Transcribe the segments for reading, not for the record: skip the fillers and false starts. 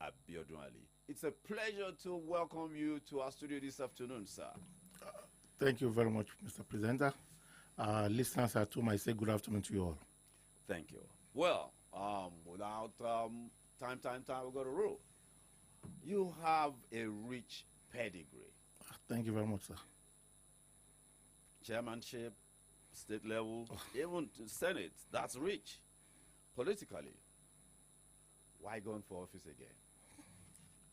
Abiodun Ali. It's a pleasure to welcome you to our studio this afternoon, sir. Thank you very much, Mr. Presenter. Listeners at home, I say good afternoon to you all. Thank you. Well, without time, we got to roll. You have a rich pedigree. Thank you very much, sir. Chairmanship, state level, even to Senate, that's rich. Politically, why going for office again?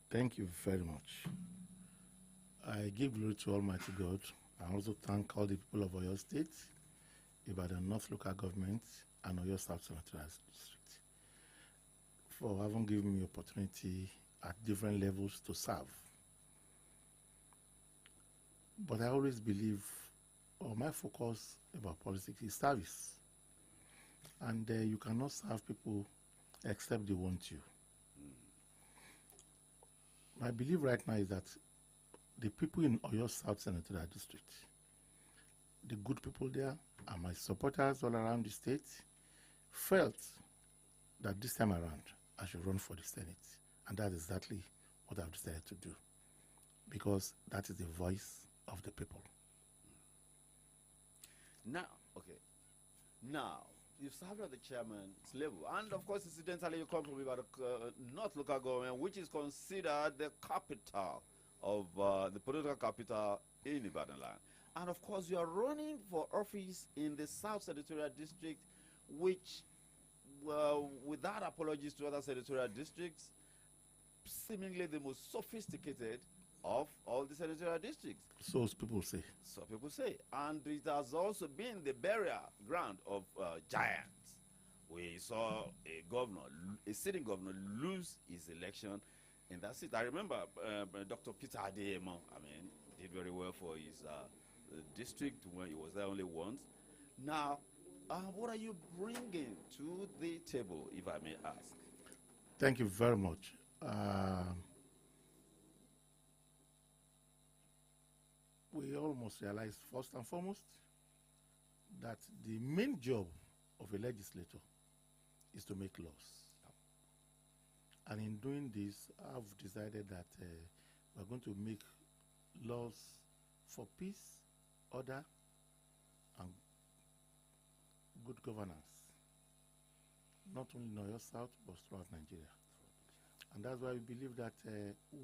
Thank you very much. I give glory to Almighty God. I also thank all the people of Oyo State, Ibadan North Local Government, and Oyo South Senatorial District for having given me opportunity at different levels to serve. But I always believe, or my focus about politics is service. And you cannot serve people except they want you. My belief right now is that the people in Oyo South Senatorial District, the good people there, and my supporters all around the state, felt that this time around I should run for the Senate. And that's exactly what I've decided to do, because that is the voice of the people. Now, you served at the chairman's level, and of course, incidentally, you come from Ibadan North Local Government, which is considered the capital of the political capital in Ibadan land. And of course, you are running for office in the South Senatorial District, which, without apologies to other senatorial districts, seemingly the most sophisticated of all the senatorial districts. So people say. So people say. And it has also been the burial ground of giants. We saw a sitting governor lose his election in that seat. I remember Dr. Peter Adeyemo, did very well for his district when he was there only once. Now, what are you bringing to the table, if I may ask? Thank you very much. We almost realize, first and foremost, that the main job of a legislator is to make laws. And in doing this, I've decided that we're going to make laws for peace, order, and good governance, not only in Oyo South, but throughout Nigeria. And that's why we believe that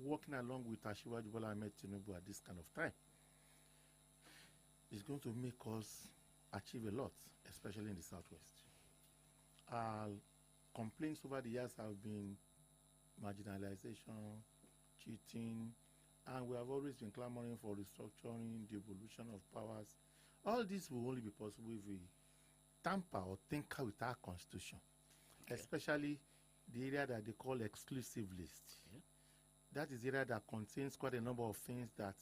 working along with Asiwaju Bola Ahmed Tinubu at this kind of time is going to make us achieve a lot, especially in the Southwest. Complaints over the years have been marginalization, cheating, and we have always been clamoring for restructuring, devolution of powers. All this will only be possible if we tamper or tinker with our constitution, especially the area that they call exclusive list. That is the area that contains quite a number of things that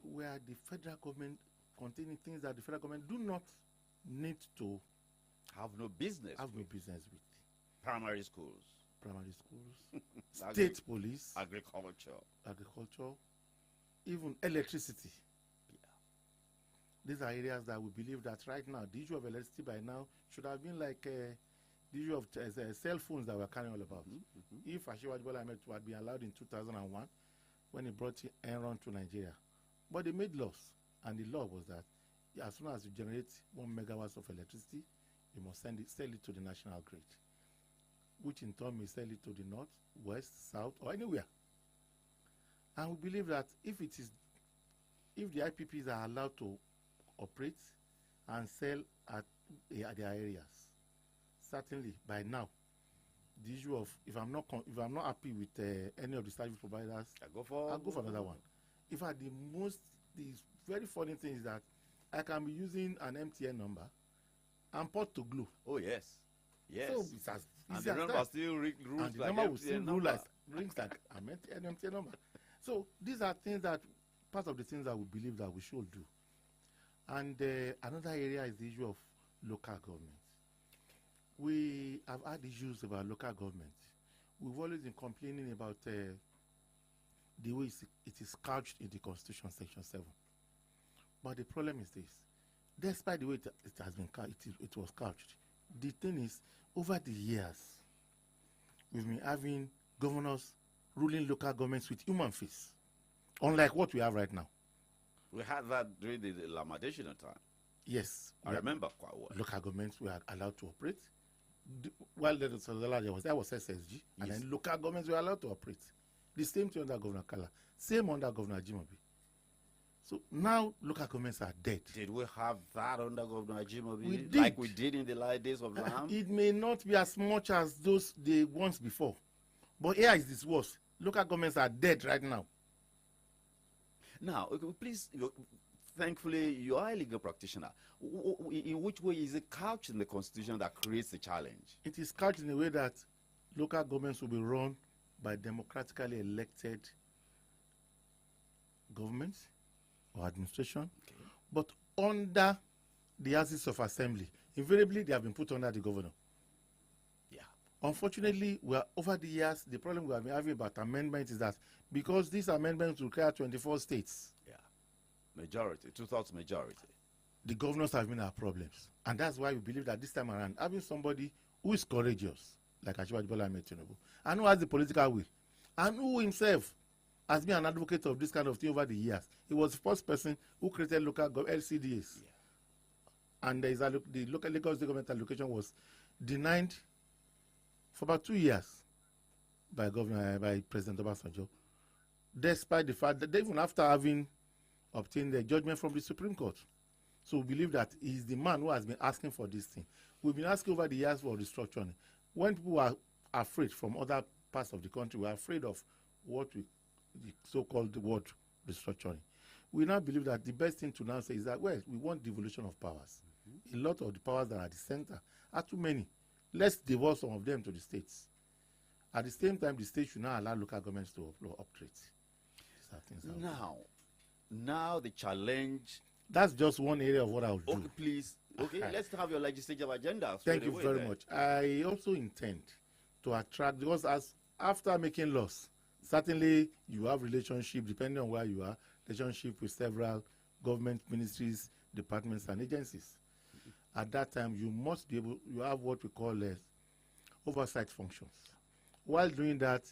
where the federal government containing things that the federal government do not need to have no business with. Primary schools, state police, agriculture, even electricity. These are areas that we believe that right now, the issue of electricity by now should have been like the issue of cell phones that we're carrying all about. If Asiwaju Bola Ahmed had been allowed in 2001 when he brought Enron to Nigeria. But they made laws, and the law was that as soon as you generate 1 megawatts of electricity, you must sell it to the national grid, which in turn may sell it to the north, west, south, or anywhere. And we believe that if the IPPs are allowed to operate and sell at their areas, certainly by now, the issue of if I'm not happy with any of the service providers, I'll go for another one. In fact, the very funny thing is that I can be using an MTN number and port to Glo. Oh yes. So it's as and easy the as number that. still rules And the like number will still MTN rule number. like rings like an MTN number. So these are things that part of the things that we believe that we should do. And another area is the issue of local government. We have had issues about local government. We've always been complaining about the way it is couched in the Constitution, Section 7. But the problem is this: despite the way it has been it was couched, the thing is, over the years, we've been having governors ruling local governments with human face, unlike what we have right now. We had that during the Lamadation time. Yes, I remember quite well. local governments were allowed to operate. While there was SSG, and Yes. then local governments were allowed to operate. The same thing under Governor Kala, same under Governor Jimobi. So now local governments are dead. Did we have that under Governor Jimobi? We did. Like we did in the light days of Lam? It may not be as much as those the ones before, but here is this worse. Local governments are dead right now. Now, please, thankfully, you are a legal practitioner. In which way is it couched in the Constitution that creates a challenge? It is couched in a way that local governments will be run by democratically elected governments or administration, but under the Houses of Assembly. Invariably, they have been put under the governor. Yeah. Unfortunately, over the years, the problem we have been having about amendments is that because these amendments require 24 states, Yeah. Majority, two-thirds majority. the governors have been our problems. And that's why we believe that this time around, having somebody who is courageous, like Asiwaju Bola Ahmed Tinubu, and who has the political will, and who himself has been an advocate of this kind of thing over the years. He was the first person who created local LCDAs. Yeah. And the local Lagos government allocation was denied for about 2 years by President Obasanjo, despite the fact that even after having obtained the judgment from the Supreme Court. So we believe that he's the man who has been asking for this thing. We've been asking over the years for restructuring. When people are afraid from other parts of the country, we're afraid of what the so-called word restructuring. We now believe that the best thing to now say is that, well, we want devolution of powers. A lot of the powers that are at the center are too many. Let's devolve some of them to the states. At the same time, the states should now allow local governments to operate. Now the challenge. That's just one area of what I will do. Okay, please. Okay, let's have your legislative agenda. Thank you very much. I also intend to attract, because after making laws, certainly you have relationship, depending on where you are, relationship with several government ministries, departments, and agencies. At that time, you must be able, you have what we call oversight functions. While doing that,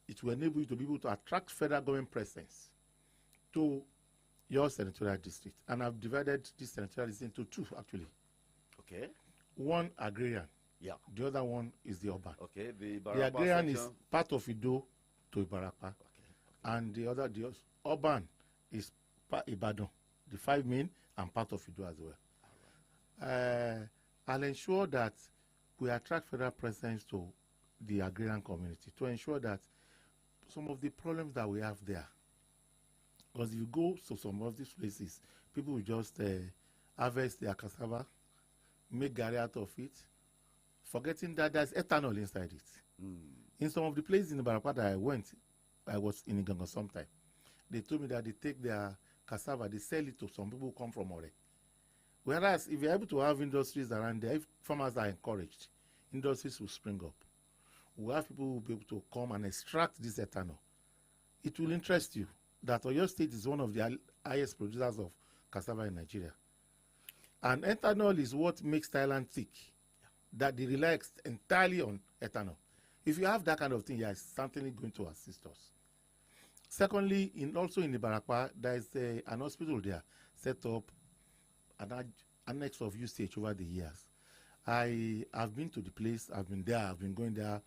it will enable you to be able to attract federal government presence to your senatorial district. And I've divided this senatorial district into two, actually. Okay. One agrarian. Yeah. The other one is the urban. Okay. The agrarian section is part of Ido to Ibarapa. Okay. And the urban is Ibadan, the 5 main, and part of Ido as well. I'll ensure that we attract federal presence to the agrarian community to ensure that some of the problems that we have there, because if you go to some of these places, people will just harvest their cassava, make garri out of it, forgetting that there's ethanol inside it. In some of the places in Ibarapa that I was in Igangan sometime, they told me that they take their cassava, they sell it to some people who come from Ore. Whereas if you're able to have industries around there, if farmers are encouraged, industries will spring up. We'll have people who will be able to come and extract this ethanol. It will interest you that Oyo State is one of the highest producers of cassava in Nigeria. And ethanol is what makes Thailand thick, that they rely entirely on ethanol. If you have that kind of thing, you are certainly going to assist us. Secondly, also in Ibarapa, there is an hospital there set up, an annex of UCH over the years. I have been to the place, I've been there, I've been going there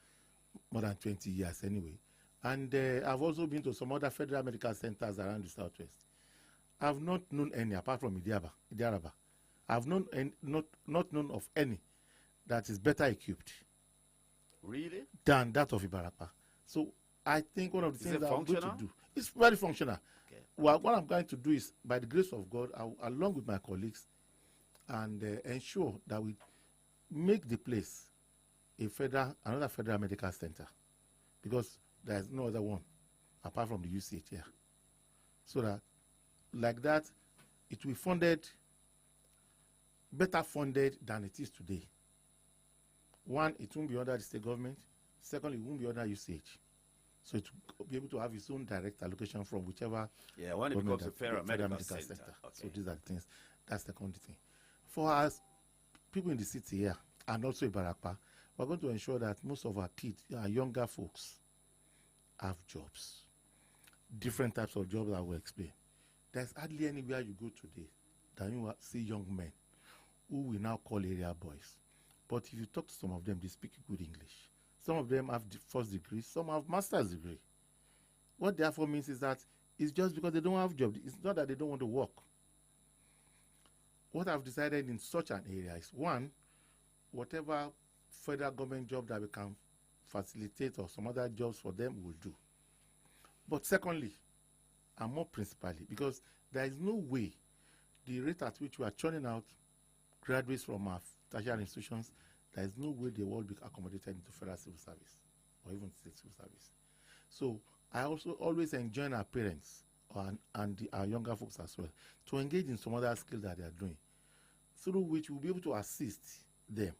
more than 20 years anyway. And I've also been to some other federal medical centers around the southwest. I've not known any, apart from Idiaraba. I've not known of any that is better equipped. Really? Than that of Ibarapa. So I think one of the things that I'm going to do, it's very functional. Okay. Well, what I'm going to do is, by the grace of God, along with my colleagues, and ensure that we make the place another federal medical center, because there's no other one apart from the UCH here. So that, like that, it will be funded, better funded than it is today. One, it won't be under the state government. Secondly, it won't be under UCH. So it will be able to have its own direct allocation from whichever. Yeah, when it becomes a federal medical center. Okay. So these are the things. That's the second thing. For us, people in the city here, and also Ibarapa, we're going to ensure that most of our kids, our younger folks, have jobs. Different types of jobs I will explain. There's hardly anywhere you go today that you will see young men who we now call area boys. But if you talk to some of them, they speak good English. Some of them have the first degree, some have master's degree. What therefore means is that it's just because they don't have jobs. It's not that they don't want to work. What I've decided in such an area is, one, whatever federal government job that we can facilitate or some other jobs for them will do. But secondly, and more principally, because there is no way the rate at which we are churning out graduates from our tertiary institutions, there is no way they will be accommodated into federal civil service or even state civil service. So I also always enjoin our parents and our younger folks as well to engage in some other skill that they are doing, through which we'll be able to assist them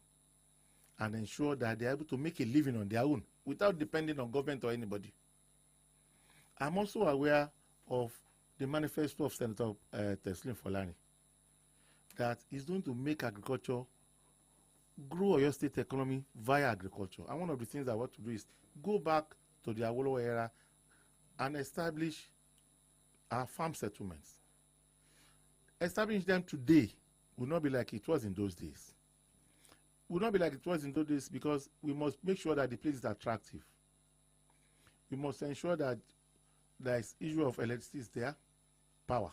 and ensure that they are able to make a living on their own without depending on government or anybody. I'm also aware of the manifesto of Senator Teslim Folani that is going to make agriculture grow your state economy via agriculture. And one of the things I want to do is go back to the Awolowo era and establish our farm settlements. Establishing them today will not be like it was in those days. Will not be like it was in those days because we must make sure that the place is attractive. We must ensure that there is issue of electricity is there, power.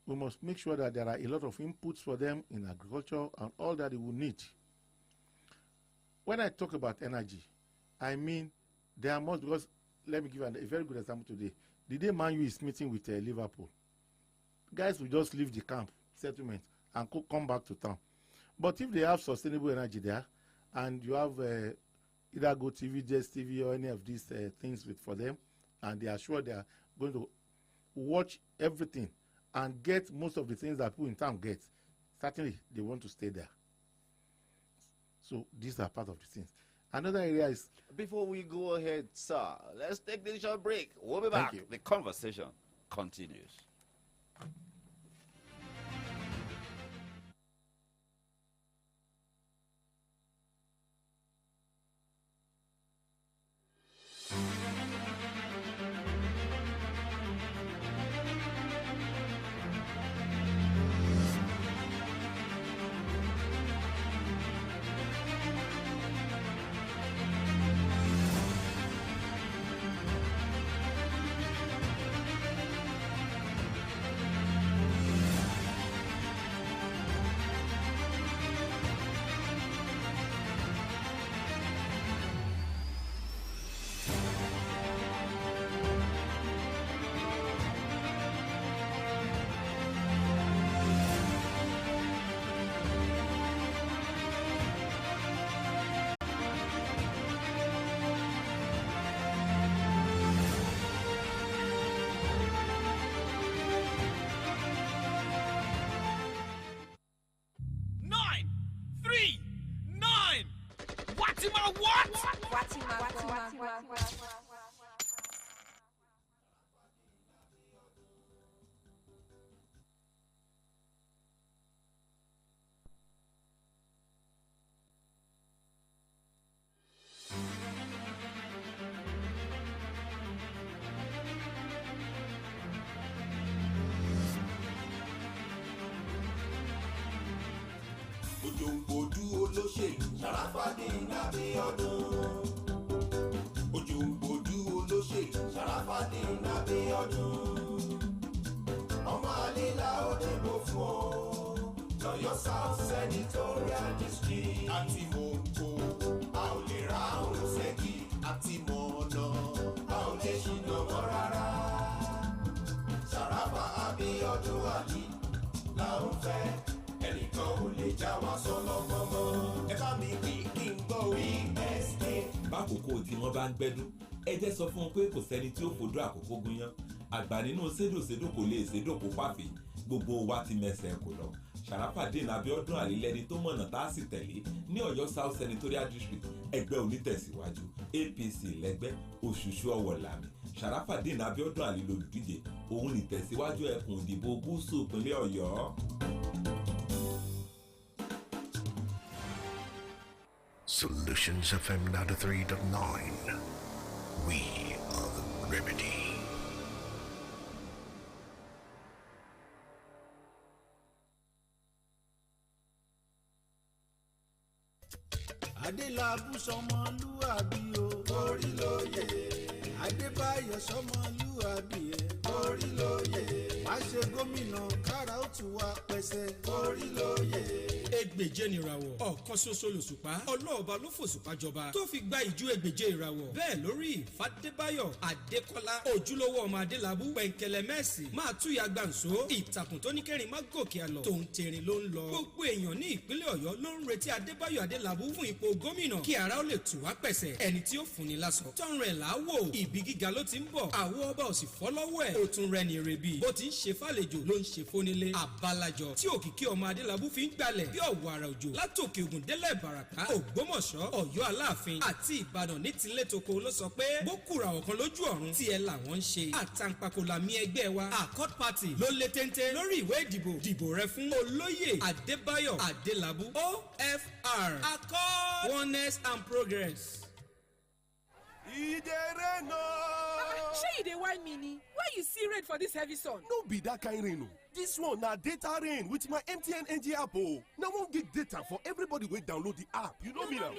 We must make sure that there are a lot of inputs for them in agriculture and all that they will need. When I talk about energy, I mean there must, because let me give a very good example today. The day Man U is meeting with Liverpool, guys will just leave the camp settlement and come back to town. But if they have sustainable energy there, and you have either GoTV, DSTV, or any of these things for them, and they are sure they are going to watch everything and get most of the things that people in town get, certainly they want to stay there. So these are part of the things. Another area is... Before we go ahead, sir, let's take this short break. We'll be back. The conversation continues. Òjòǹgbòdú olóṣèlú Sharafadeen Abiodun. Òjòǹgbòdú olóṣèlú Sharafadeen Abiodun. Ọmọ àlìlà òdìbò fún ọ lọ́yọ̀ South Senatorial District. Àti mọ̀ọ́kọ́ a ò lè ra òun ṣẹ́gi àti mọ̀ọ́nà a ò lè ṣìnà mọ́ rárá. Sharafa Abiodun Ali là ń fẹ́. Ẹnìkan ò lè já wa sọ́nà mọ́mọ́. Ẹ bá mi wí kí n gbọ́ BSK. Bákòókò tí wọ́n bá ń gbẹ́dún, ẹ jẹ́ sọ fún un pé kò sẹ́ni tí ó fòdó àkókò gúnyán. Àgbà nínú sédòsédò kò lè sédò kó pàfẹ́. Gbogbo wa ti mẹsẹ̀ kò lọ. Sharafadeen Abiodun Ali lẹni tó mọ̀nà tá a sì tẹ̀lé ní Ọ̀yọ́ South Senatorial District. Ẹgbẹ́ onítẹ̀síwájú APC lẹ́gbẹ́ Òṣùṣù Ọ̀wọ̀ Làmì. Sharafadeen Abiodun Ali lolùdíje. Òun nìtẹ̀síwájú ẹkùn ìdìbò gúúsù ìpínlẹ̀ Ọ̀yọ́. Solutions FM 93.9 Adélabú sọmọlúàbí o. Orí lóye. Adébáyọ̀ sọmọlúàbí ẹ̀. Orí lóye. Má ṣe gómìnà kára ó tù wá pẹ̀sẹ̀. Orí lóye. Ẹgbèje nìràwọ̀ ọ̀kan ṣoṣo lòṣùpá ọlọ́ọ̀ba ló fòṣùpá jọba tó fi gba ìjú ẹgbèje ìràwọ̀ bẹ́ẹ̀ lórí Fadébáyọ̀ Adékọ́lá ojúlówó ọmọ Adélabú pẹ̀ǹkẹ̀lẹ̀ mẹ́sì máa túyà gbàǹso ìtàkùn tó ní kẹrin má gòkè àlọ́ tòun tẹ̀rín ló ń lọ gbogbo èèyàn ní ìpínlẹ̀ Ọ̀yọ́ ló ń retí Adébáyọ̀ Adélabú fún ipò gómìnà kí ara ó lè tù wá pẹ̀sẹ̀ ẹni tí ó fúnni lásọ tọrùn ẹ̀ láwò ibi gíga ló ti ń bọ̀ àwọ̀ ọba ò sì fọ́ lọ́wọ́ ẹ̀ ó tún rẹ̀ ní rebi bó ti ń ṣe fàlejò ló ń ṣe fónílé àbálàjọ tí òkìkí ọmọ Adélabú fi ń gbalẹ̀ bí ọ̀wọ̀ àrà òjò látòkè ògùn délẹ̀ Ìbàràpá Ògbómọ̀ṣọ́ Ọ̀yọ́ Aláàfin àti Ìbàdàn ní tilétoko ló sọ pé bókùrà ọ̀kan lójú ọ̀run tí ẹ làwọn ń ṣe àtàǹpàkò làmì ẹgbẹ́ wa Accord Party ló lé téńté lórí ìwé ìdìbò dìbò rẹ fún olóyè Adébáyọ̀ Adélabú OFR Accord Oneness and Progress. Shey you dey whine me ni? Why you see rain for this heavy sun? No be that kind rain o. This one na data rain with my MTN NG app o. Na 1 gig data for everybody wey download the app. You know me now.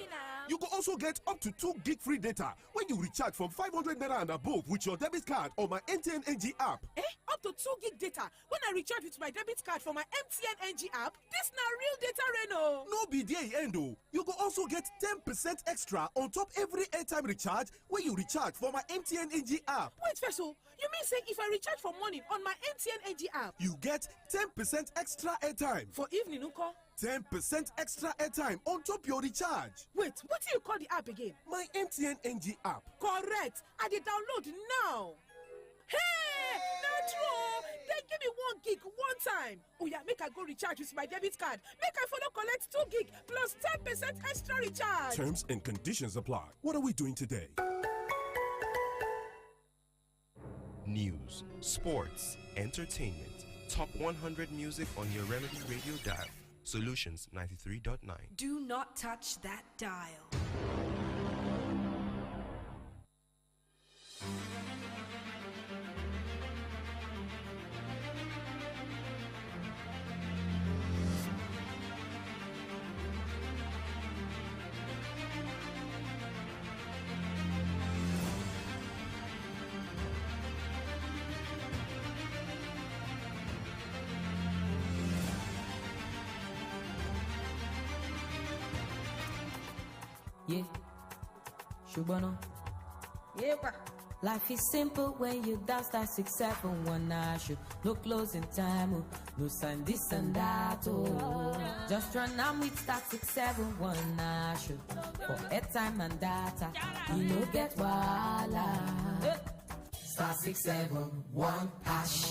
You go also get up to 2 gig free data when you recharge from 500 naira and above with your debit card or my MTN NG app. Up to 2 gig data when I recharge with my debit card for my MTN NG app? This na real data rain o. No be there e end o. You go also get 10% extra on top every airtime recharge when you recharge for my MTN NG app. Wait first o, you mean say if I recharge for morning on my MTN NG app? You get 10% extra airtime. For evening nko? 10% extra airtime on top your recharge. Wait, what do you call the app again? My MTN NG app. Correct, I dey download now. Hey, na true. They give me 1 gig one time. Oh yeah, make I go recharge with my debit card. Make I follow collect 2 gig plus 10% extra recharge. Terms and conditions apply. What are we doing today? News, sports, entertainment. Top 100 music on your Remedy Radio dial. Solutions 93.9. Do not touch that dial. Yeah, Shubano. Yeah, life is simple when you dance that 671 show. No closing time, oh. No sign this and that, oh. Just run on with that 671 show. For airtime and data, you no get wala. Star 671 hash.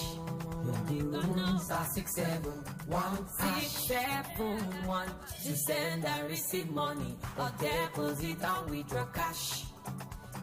Star 671 671 to send and receive money or deposit and withdraw cash.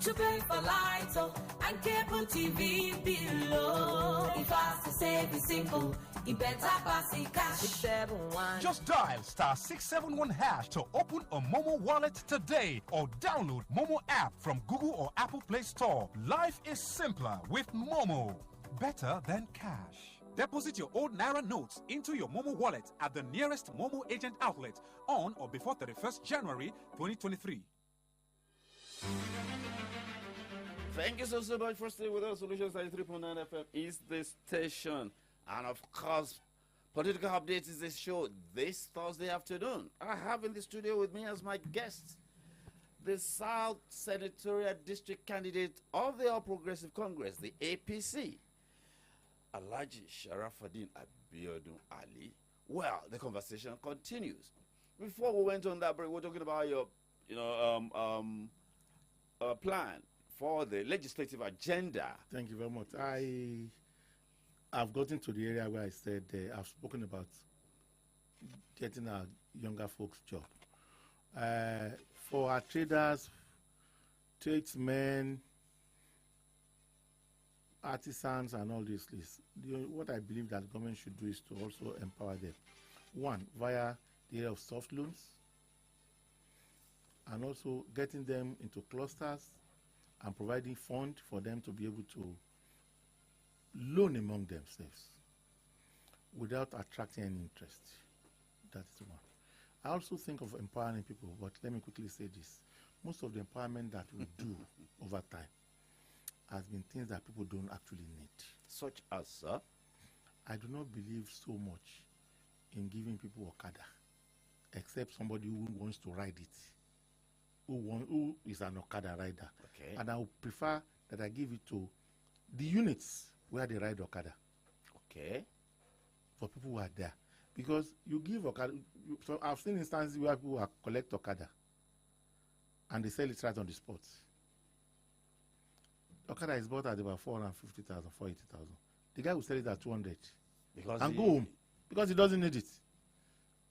To pay for lights and cable TV below. If I to save it simple, it better pass it cash. 671. Just dial star 671 hash to open a Momo wallet today or download Momo app from Google or Apple Play Store. Life is simpler with Momo. Better than cash. Deposit your old Naira notes into your Momo wallet at the nearest Momo agent outlet on or before 31st January 2023. Thank you so much for staying with us. Solutions 93.9 FM is the station. And of course, Political Updates is the show this Thursday afternoon. I have in the studio with me as my guest the South Senatorial District candidate of the All Progressive Congress, the APC, Alhaji Sharafuddin Abiodun Ali. Well, the conversation continues. Before we went on that break, we're talking about your, plan for the legislative agenda. Thank you very much. I've gotten to the area where I said I've spoken about getting our younger folks job. For our traders, tradesmen, artisans, and all this list, what I believe that government should do is to also empower them. One, via the area of soft loans, and also getting them into clusters and providing fund for them to be able to loan among themselves without attracting any interest. That's one. I also think of empowering people, but let me quickly say this. Most of the empowerment that we do over time has been things that people don't actually need. Such as, sir? I do not believe so much in giving people Okada, except somebody who wants to ride it, who is an Okada rider. Okay. And I would prefer that I give it to the units where they ride Okada. Okay. For people who are there. Because you give Okada, so I've seen instances where people collect Okada and they sell it right on the spot. Okada is bought at about 450,000, 480,000. The guy will sell it at 200 and go home because he doesn't need it.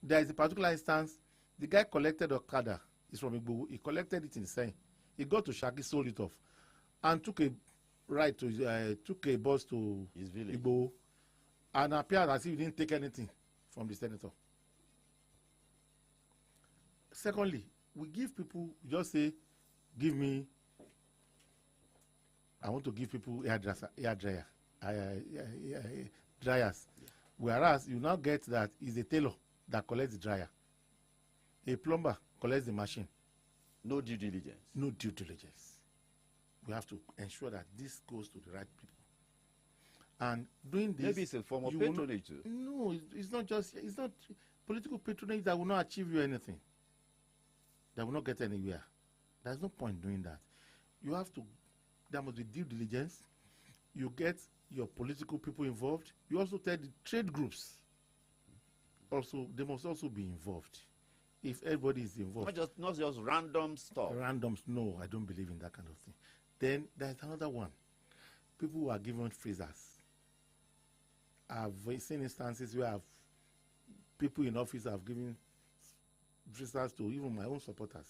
There is a particular instance, the guy collected Okada, he's from Igbo, he collected it in Sen. He got to Shaki, sold it off, and took a ride to, took a bus to his village. Igbo, and appeared as if he didn't take anything from the senator. Secondly, we give people, we just say, give me, I want to give people hair dryer, dryers. Whereas you now get that is a tailor that collects the dryer. A plumber collects the machine. No due diligence. No due diligence. We have to ensure that this goes to the right people. And doing this, maybe it's a form of patronage too. No, it's not just, it's not political patronage that will not achieve you anything. That will not get anywhere. There's no point doing that. You have to, there must be due diligence. You get your political people involved. You also tell the trade groups. Also, they must also be involved. If everybody is involved. Not just random stuff. Randoms, no, I don't believe in that kind of thing. Then there's another one. People who are given freezers. I've seen instances where people in office have given freezers to even my own supporters.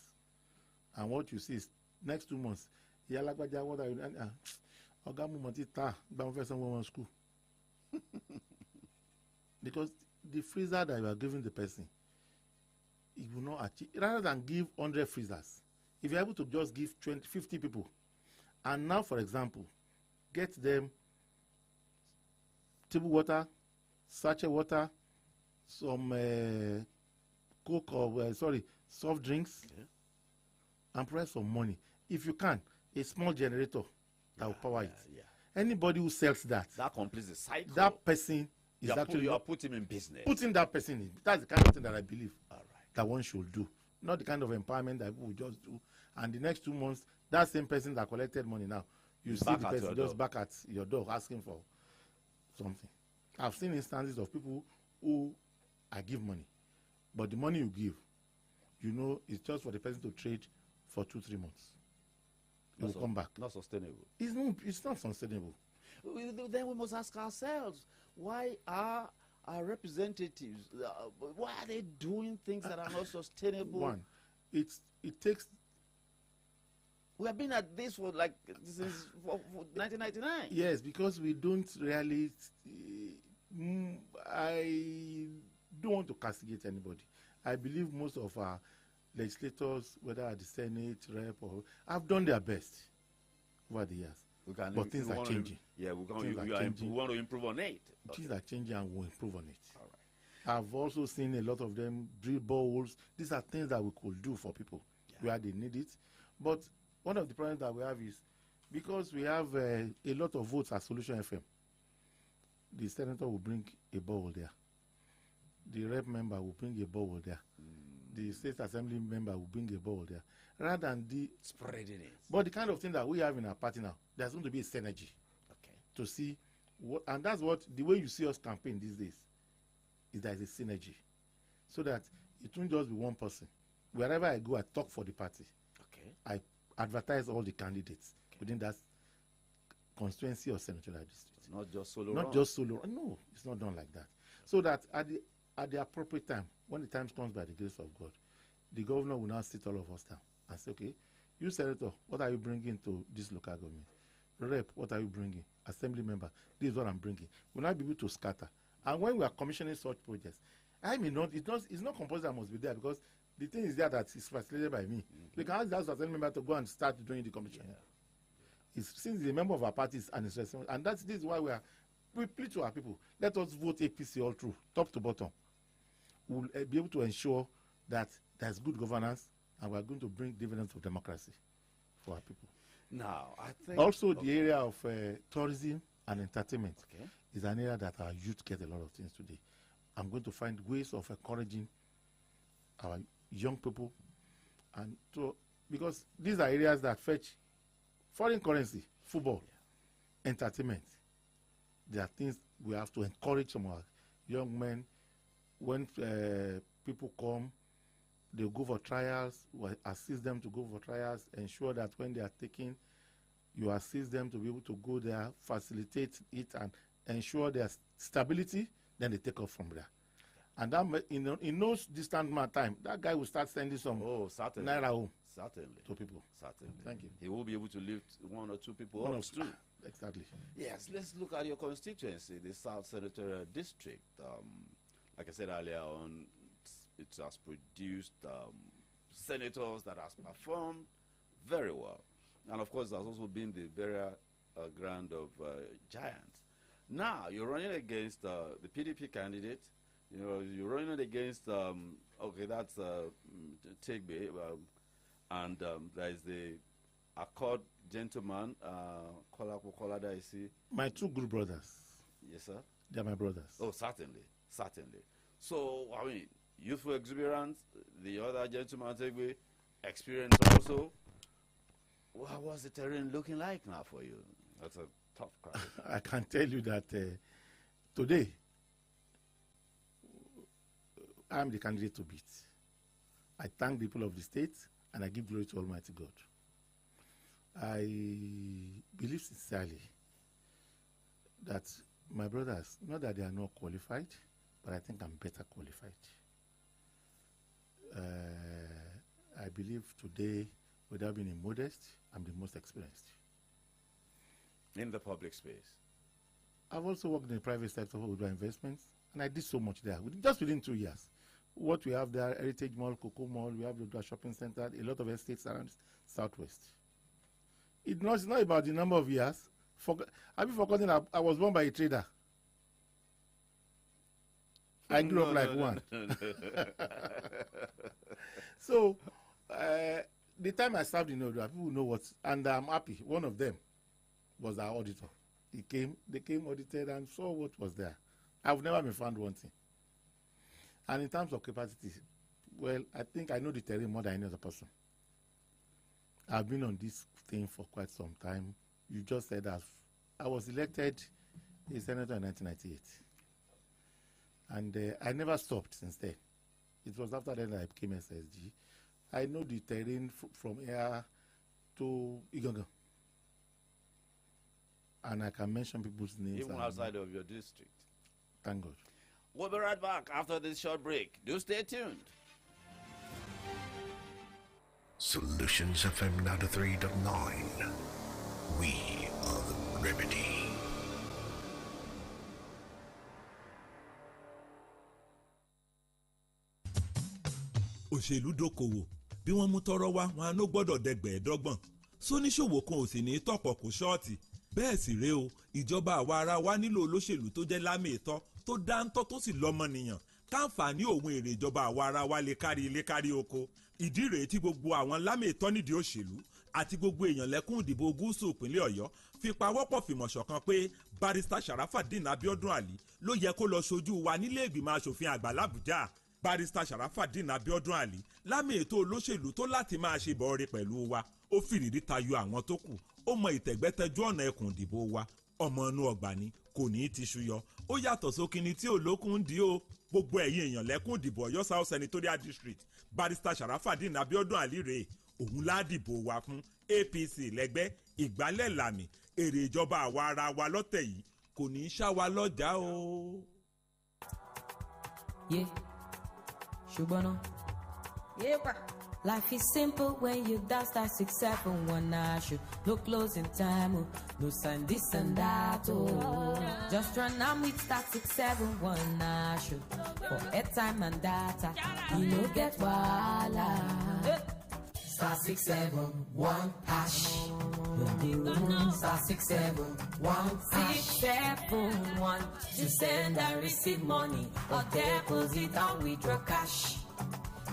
And what you see is next 2 months, what are you school? Because the freezer that you are giving the person, it will not achieve. Rather than give 100 freezers, if you're able to just give 50 people, and now, for example, get them table water, sachet water, some Coke or soft drinks, and provide some money. If you can, a small generator that will power it. Yeah. Anybody who sells that completes the cycle. That person is actually you are putting in business. Putting that person in. That's the kind of thing that I believe that one should do. Not the kind of empowerment that people will just do. And the next 2 months, that same person that collected money now, you see the person just back at your door asking for something. I've seen instances of people who I give money, but the money you give, you know, it's just for the person to trade for 2-3 months. It will come back. Not sustainable. It's not sustainable. Then we must ask ourselves, why are our representatives, why are they doing things that are not sustainable? One, it takes. We have been at this for since 1999. Yes, because we don't really. I don't want to castigate anybody. I believe most of our legislators, whether at the Senate, Rep, or have done their best over the years. But things are changing. We want to improve on it. Things are changing and we'll improve on it. All right. I've also seen a lot of them drill boreholes. These are things that we could do for people where they need it. But one of the problems that we have is because we have a lot of votes at Solution FM, the senator will bring a borehole there. The rep member will bring a borehole there. The state assembly member will bring a borehole there. Rather than the spreading it. But the kind of thing that we have in our party now, there's going to be a synergy. Okay. To see what, and that's what the way you see us campaign these days is there is a synergy. So that it won't just be one person. Wherever I go, I talk for the party. Okay. I advertise all the candidates within that constituency or senatorial district. It's not just solo. Not just solo. No, it's not done like that. So that at the appropriate time, when the time comes by the grace of God, the governor will now sit all of us down and say, okay, you senator, what are you bringing to this local government? Rep, what are you bringing? Assembly member, this is what I'm bringing. We'll not be able to scatter. And when we are commissioning such projects, it's not compulsory I must be there because the thing is there that is facilitated by me. We can ask the assembly member to go and start doing the commissioning. Since he's a member of our parties and is responsible, and this is why we plead to our people, let us vote APC all through, top to bottom. We'll be able to ensure that there's good governance and we're going to bring dividends of democracy for our people. Now, I think... Also, the area of tourism and entertainment is an area that our youth get a lot of things today. I'm going to find ways of encouraging our young people, and so because these are areas that fetch foreign currency, football, entertainment. There are things we have to encourage some of our young men. When people come, they go for trials, we assist them to go for trials, ensure that when they are taking, you assist them to be able to go there, facilitate it, and ensure their stability, then they take off from there. And that, in no distant time, that guy will start sending some naira home to people. Certainly. Thank you. He will be able to lift one or two people up too. Exactly. Yes, let's look at your constituency, the South Senatorial District. Like I said earlier on, it has produced senators that has performed very well. And of course, there's also been the burial ground of giants. Now, you're running against the PDP candidate. You know, you're running against, that's Tegbe, and there's the Accord gentleman, Kola Daisy. My two good brothers. Yes, sir? They're my brothers. Oh, certainly. So, I mean, youthful exuberance, the other gentleman, Tegbe, experience also. What was the terrain looking like now for you? That's a tough question. I can tell you that today, I'm the candidate to beat. I thank the people of the state and I give glory to Almighty God. I believe sincerely that my brothers, not that they are not qualified, but I think I'm better qualified. I believe today, without being modest, I'm the most experienced. In the public space? I've also worked in the private sector with investments, and I did so much there, just within 2 years. What we have there, Heritage Mall, Cocoa Mall, we have the shopping center, a lot of estates around Southwest. It's not about the number of years. Have you forgotten I was born by a trader? I grew up like one. So, the time I served in Odua, people know what, and I'm happy. One of them was our auditor. They came, audited, and saw what was there. I've never been found wanting. And in terms of capacity, well, I think I know the terrain more than any other person. I've been on this thing for quite some time. You just said that I was elected a senator in 1998. And I never stopped since then. It was after then that I became SSG. I know the terrain from here to Iganga. And I can mention people's names. Even outside of your district. Thank God. We'll be right back after this short break. Do stay tuned. Solutions FM 93.9. We are the remedy. Òṣèlú dókòwò bí wọ́n mú tọrọ wá wọn á ló gbọ́dọ̀ dẹgbẹ̀ẹ́dọ́gbọ̀n sóníṣòwò kan ò sì ní tọ̀pọ̀ kó ṣọ́ọ̀tì bẹ́ẹ̀ sì rèé o ìjọba àwa ara wa nílò olóṣèlú tó jẹ́ lámì ìtọ́ tó dáńtọ́ tó sì lọ́mọnìyàn káǹfààní òun èrè ìjọba àwa ara wa lè kárí ilé kárí oko ìdí rèé tí gbogbo àwọn lámì ìtọ́ nídìí òṣèlú àti gbogbo èèyàn lẹ́kùn ìdìbò gúúsù ìpínlẹ̀ Ọ̀yọ́ fi pawọ́pọ̀ fìmọ̀ ṣọ̀kan pé barrister Sharafadeen Abiodun Ali ló yẹ kó lọ ṣojú wa nílé ìgbìmọ̀ asòfin àgbà l'Àbújá. Barrister Sharafadeen Abiodun Ali lámì ètò olóṣèlú tó láti máa ṣe bọ̀ọ̀rẹ́ pẹ̀lú wa ó fìrírí tayọ àwọn tó kù ó mọ ìtẹ̀gbẹ́tẹ̀jú ọ̀nà ẹkùn ìdìbò wa ọmọ inú ọgbà ni kò ní í ti ṣúyọ ó yàtọ̀ sókínní tí olókùn ń di ó gbogbo ẹ̀yin èèyàn lẹ́kùn ìdìbò Ọ̀yọ́ South Senatorial District Barrister Sharafadeen Abiodun Ali rèé òun ládìbò wa fún APC lẹ́gbẹ́ ìgbálẹ̀ làmì èrè ìjọba àwa ara wa lọ́tẹ̀ yìí kò ní í ṣá wa lọ́jà o. Yeah. Shubano. Yepa. Life is simple when you dial *671#. No closing time, oh. No sign this and that, oh. Just run am with *671#. For airtime and data, you no get wahala. *671#. *671#. To send and receive money or deposit and withdraw cash.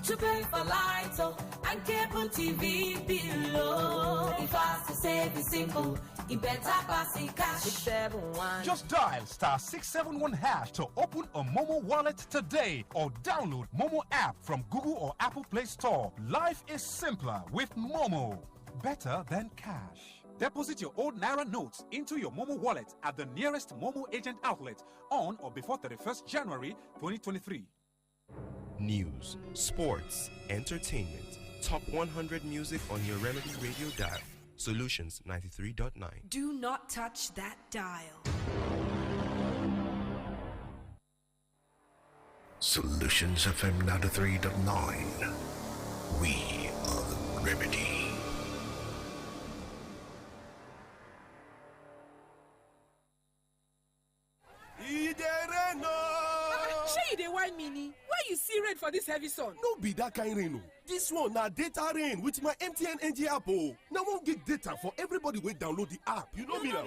To pay for lights and cable TV below. If I to save is simple, it better pass in cash. 671. Just dial *671# to open a Momo wallet today or download Momo app from Google or Apple Play Store. Life is simpler with Momo. Better than cash. Deposit your old Naira notes into your Momo wallet at the nearest Momo agent outlet on or before 31st January 2023. News, sports, entertainment, top 100 music on your Remedy Radio dial. Solutions 93.9. Do not touch that dial. Solutions FM 93.9. We are the Remedy. Shey you dey whine me ni? Why you see rain for this heavy sun? No be that kind rain o. This one na data rain with my MTN NG app o. Na 1 gig data for everybody wey download the app. You know me now.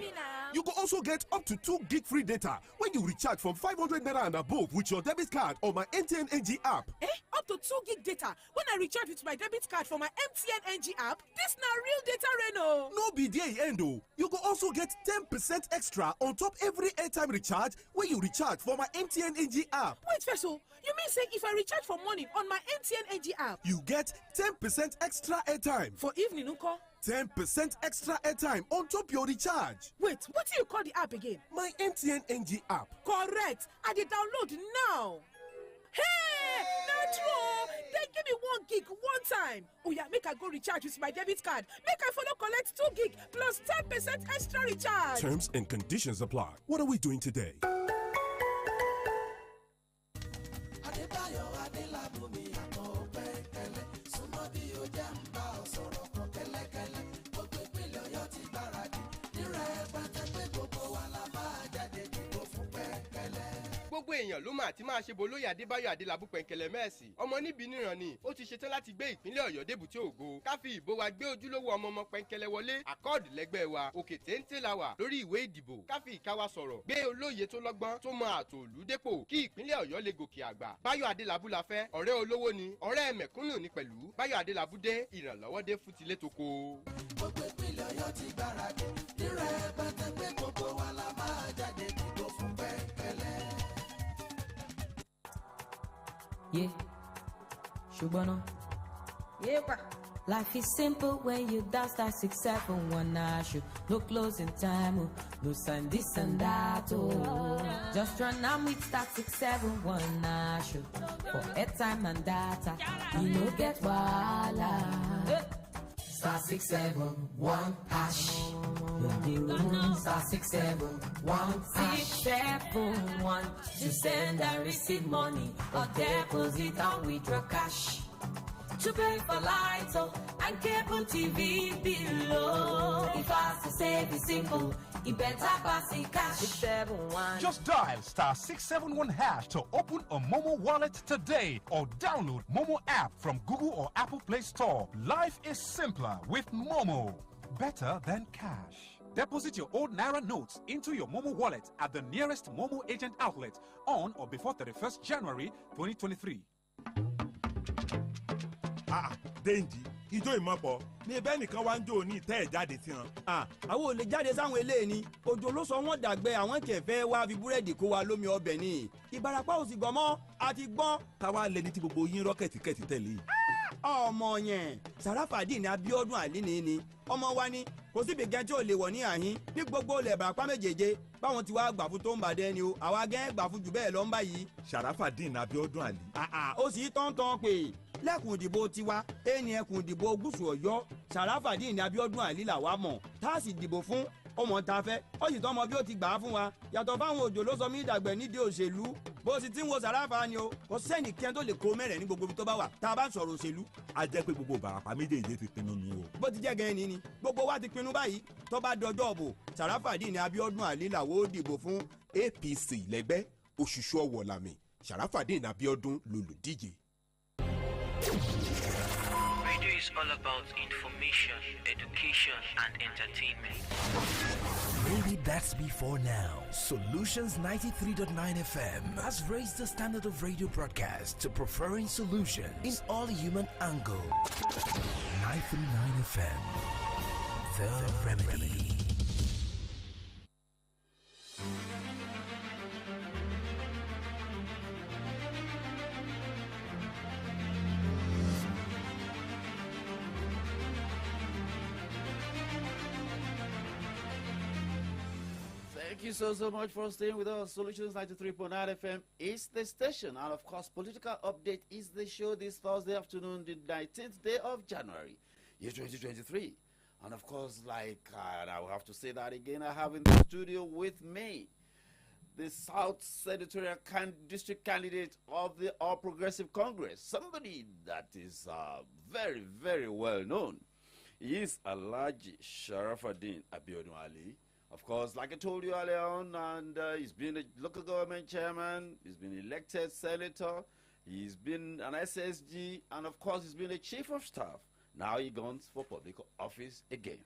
You go also get up to 2 gig free data when you recharge from 500 naira and above with your debit card or my MTN NG app. Up to 2 gig data when I recharge with my debit card for my MTN NG app? This na real data rain o. No be there e end o. You go also get 10% extra on top every airtime recharge when you recharge for my MTN NG app. Wait first o, you mean say if I recharge for morning on my MTN NG app, you get 10% extra airtime. For evening nko? 10% extra airtime on top your recharge. Wait, what do you call the app again? My MTN NG app. Correct. I dey download now. Hey, na true. They give me 1 gig one time. Oh yeah, make I go recharge with my debit card. Make I follow collect 2 gig plus 10% extra recharge. Terms and conditions apply. What are we doing today? gbogbo èèyàn ló máa ti máa ṣe bolóyè Adébáyọ̀ Adélabú Pẹ̀nkẹ̀lẹ̀ Mẹ́ẹ̀sì ọmọ níbi níran ni ó ti ṣetán láti gbé ìpínlẹ̀ Ọ̀yọ́ débùté ògo ká fi ìbò wa gbé ojúlówó ọmọ Pẹ̀nkẹ̀lẹ̀ wọlé àkọọdù lẹ́gbẹ́ wa òkè téńté la wà lórí ìwé ìdìbò ká fi ìka wa sọ̀rọ̀ gbé olóyè tó lọ́gbọ́n tó mọ àtòlú dépò kí ìpínlẹ̀ Ọ̀yọ́ lè gòkè àgbà Báyọ̀ Adélabú la fẹ́ ọ̀rẹ́ olówó ni ọ̀rẹ́ mẹ̀kúnnù ni pẹ̀lú Báyọ̀ Adélabú dé ìrànlọ́wọ́ dé fún tilé toko. gbogbo ìpínlẹ̀ Ọ̀yọ́ ti gbáradì nírẹ̀ pẹ́tẹ́ pé gbogbo wa la máa jáde dìbò fún Pẹ̀nkẹ̀lẹ̀. Yeah, Shubana. Yeah, pa. Life is simple when you dial *671#. No closing time, oh. No sign this and that, oh. Just run am with *671#. For airtime and data, you no get wahala. *671#. *671#. To send and receive money or deposit and withdraw cash. To pay for lights and cable TV below. If I to save is simple, it better pass in cash. 671. Just dial *671# to open a Momo wallet today or download Momo app from Google or Apple Play Store. Life is simpler with Momo. Better than cash. Deposit your old Naira notes into your Momo wallet at the nearest Momo agent outlet on or before 31st January 2023. Denji, ijó ìmọ̀pọ̀ ní ibẹ̀ nìkan wá ń jó ní ìtẹ́ ẹ̀ jáde sí wọn. àwọn ò lè jáde sáwọn eléyìí ni òjò ló sọ wọ́n dàgbẹ́ àwọn kẹfẹ́ wá fi búrẹ́dì kó wa lómi ọbẹ̀ ni Ìbàràpá ò sì gbọ́ mọ́ àti gbọ́n. táwa lẹni tí gbogbo yín rọ́kẹ̀tì kẹ̀tì tẹ̀lé. ọmọ yẹn Sàràfàdíìnì Abíọ́dún Àlí ni ọmọ wa ni kò síbi gẹ́ tí ò lè wọ̀ ní àhín ní gbogbo ilẹ̀ Ìbàràpá méjèèje báwọn ti wá gbà fún tó ń bàdẹ́ ni o àwa gẹ́ gbà fún jù bẹ́ẹ̀ lọ ń báyìí. Sàràfàdíìnì Abíọ́dún Àlí. ó sì tọ́ntọ́n pé lẹ́kùn ìdìbò tiwa ẹni ẹkùn ìdìbò gúúsù Ọ̀yọ́ Sàràfàdíìnì Abíọ́dún Àlí làwa mọ̀ tá a sì dìbò fún ọmọ ta fẹ́ ó sì tọ́mọ bí ó ti gbà á fún wa yàtọ̀ fáwọn òjò ló sọ mí dàgbẹ̀ nídìí òṣèlú bó sì ti ń wo Sàràfà ni o kò sẹ́ni kí ẹn tó lè kó mẹ́rẹ̀ ní gbogbo ibi tó bá wà tá a bá ń sọ̀rọ̀ òṣèlú. a jẹ́ pé gbogbo Ìbàràpá méjèèjì ti pinnu nu o. bó ti jẹ́ gẹ́ni ni gbogbo wa ti pinnu báyìí tó bá dọjọ́ ọ̀bọ̀ Sàràfàdíìnì Abíọ́dún Àlí làwọ̀ ó dìbò fún. APC lẹ́gbẹ́ Òṣùṣù Ọ̀wọ̀làmì Sàràfàdíìnì Abíọ́dún lolùdíje. Radio is all about information, education, and entertainment. Maybe that That's before now. Solutions 93.9 FM has raised the standard of radio broadcast to preferring solutions in all human angle. 939 FM, the remedy. Thank you so much for staying with us. Solutions 93.9 FM is the station. And of course, Political Update is the show this Thursday afternoon, the 19th day of January, year 2023. And of course, and I will have to say that again, I have in the studio with me the South Senatorial District candidate of the All Progressive Congress, somebody that is very, very well known. He is Alhaji Sharafaddeen Abiodun Ali. Of course, like I told you earlier on, and he's been a local government chairman, he's been elected senator, he's been an SSG, and of course, he's been a chief of staff. Now he goes for public office again.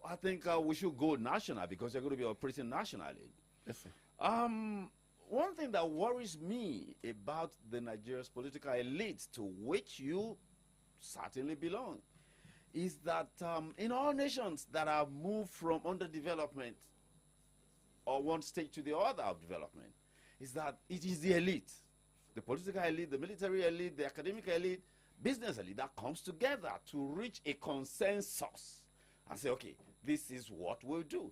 I think we should go national because you're going to be operating nationally. Yes, sir. One thing that worries me about the Nigeria's political elite, to which you certainly belong, is that in all nations that have moved from underdevelopment or one stage to the other of development, is that it is the elite, the political elite, the military elite, the academic elite, business elite that comes together to reach a consensus and say, okay, this is what we'll do.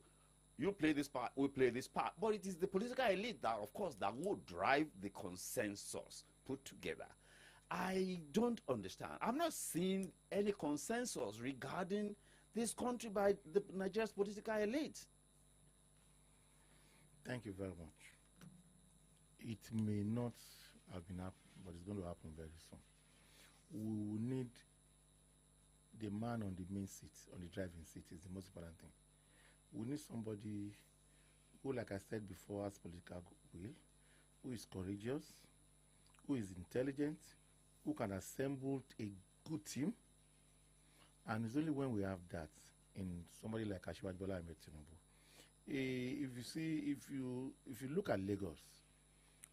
You play this part, we play this part. But it is the political elite that, of course, that will drive the consensus put together. I don't understand. I'm not seeing any consensus regarding this country by the Nigeria's political elite. Thank you very much. It may not have been happening, but it's going to happen very soon. We will need the man on the main seat, on the driving seat, is the most important thing. We need somebody who, like I said before, has political will, who is courageous, who is intelligent, who can assemble a good team. And it's only when we have that in somebody like Asiwaju Bola Ahmed Tinubu. If you look at Lagos,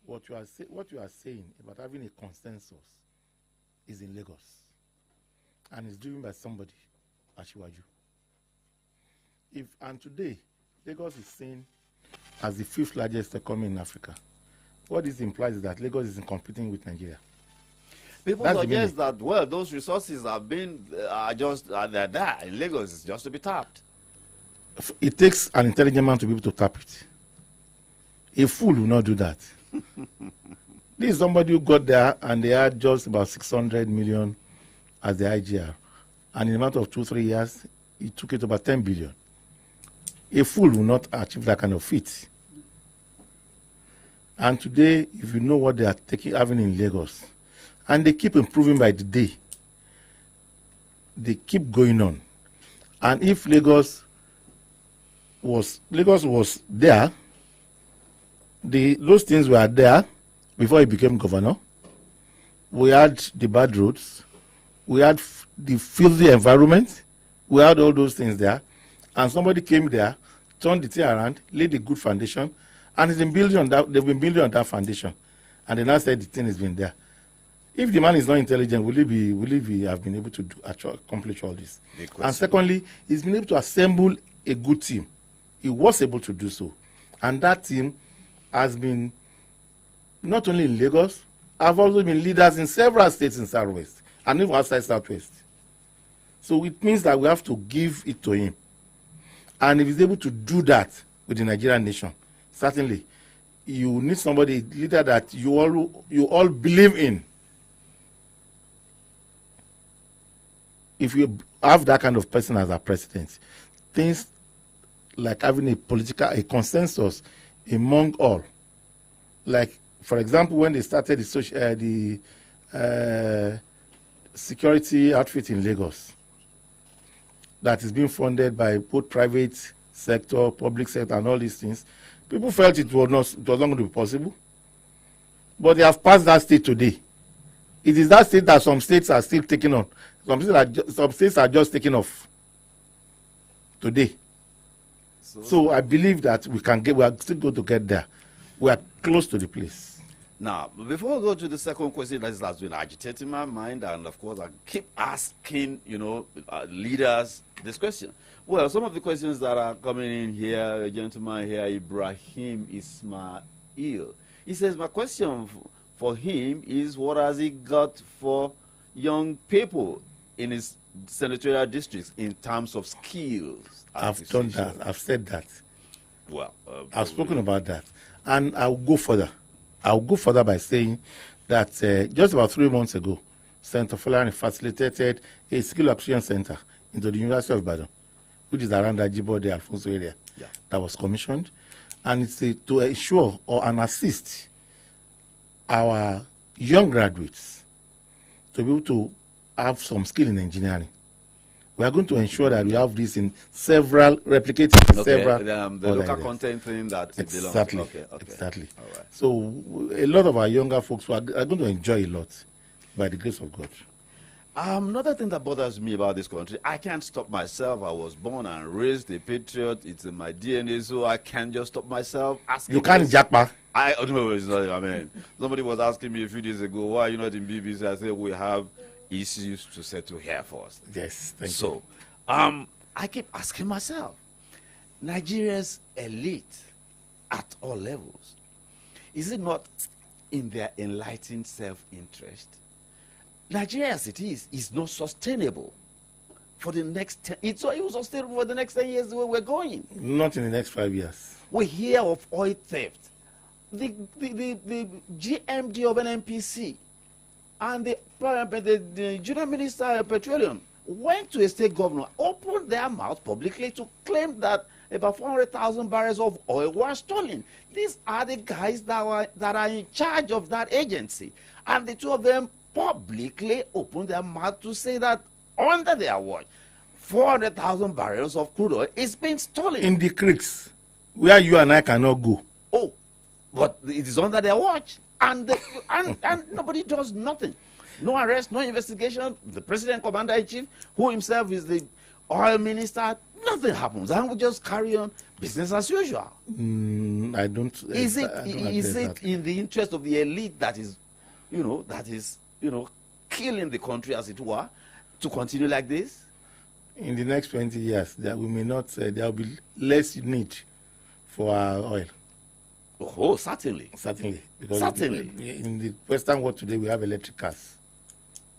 what you are saying about having a consensus is in Lagos, and it's driven by somebody, Asiwaju. And today, Lagos is seen as the 5th largest economy in Africa. What this implies is that Lagos is competing with Nigeria. People suggest that, well, those resources have been they're there in Lagos. It's just to be tapped. It takes an intelligent man to be able to tap it. A fool will not do that. This is somebody who got there and they had just about 600 million as the IGR. And in a matter of 2-3 years, it took it to about 10 billion. A fool will not achieve that kind of feat. And today, if you know what they are having in Lagos, and they keep improving by the day, they keep going on. And if Lagos was there, those things were there before he became governor. We had the bad roads, we had the filthy environment, we had all those things there, and somebody came there, turned the thing around, laid a good foundation, and they've been building on that foundation, and they now said the thing has been there. If the man is not intelligent, will he have been able to accomplish all this? And secondly, he's been able to assemble a good team. He was able to do so, and that team has been not only in Lagos, have also been leaders in several states in Southwest and even outside Southwest. So it means that we have to give it to him. And if he's able to do that with the Nigerian nation, certainly you need somebody, a leader that you all believe in. If you have that kind of person as a president, things like having a consensus among all, like for example, when they started the security outfit in Lagos, that is being funded by both private sector, public sector, and all these things, people felt it was not going to be possible. But they have passed that state today. It is that state that some states are still taking on. Some states are just taking off today. So I believe that we are still going to get there. We are close to the place. Now, before we go to the second question that has been agitating my mind, and of course I keep asking, leaders this question. Well, some of the questions that are coming in here, a gentleman here, Ibrahim Ismail. He says, my question for him is, what has he got for young people in his senatorial districts in terms of skills? I've done that. I've said that. Well, I've spoken about that. And I'll go further. I'll go further by saying that just about 3 months ago, Senator Fulani facilitated a skill acquisition center into the University of Ibadan, which is around the Ajibode Alfonso area, that was commissioned. And it's to ensure and assist our young graduates to be able to have some skill in engineering. We are going to ensure that we have this in several, replicated in several. The local content thing that exactly, belongs. Okay. Exactly. All right. So a lot of our younger folks are going to enjoy a lot by the grace of God. Another thing that bothers me about this country, I can't stop myself. I was born and raised a patriot. It's in my DNA, so I can't just stop myself asking. You can't jackpot. I don't know. It's not. I mean, somebody was asking me a few days ago, why are you not in BBC? I said, we have issues to settle here first. Yes, thank you. So, I keep asking myself, Nigeria's elite at all levels, is it not in their enlightened self-interest? Nigeria as it is not sustainable for the next 10. It's not even sustainable for the next 10 years where we're going. Not in the next 5 years. We hear of oil theft. The GMD of NNPC and the junior minister of petroleum went to a state governor, opened their mouth publicly to claim that about 400,000 barrels of oil were stolen. These are the guys that are in charge of that agency. And the two of them publicly opened their mouth to say that under their watch, 400,000 barrels of crude oil is being stolen. In the creeks, where you and I cannot go. Oh, but it is under their watch. And nobody does nothing. No arrest, no investigation. The president, commander-in-chief, who himself is the oil minister, nothing happens. And we just carry on business as usual. I don't. Is it in the interest of the elite that is killing the country, as it were, to continue like this? In the next 20 years, there will be less need for our oil. Oh, certainly. Certainly. Because certainly. In the Western world today, we have electric cars.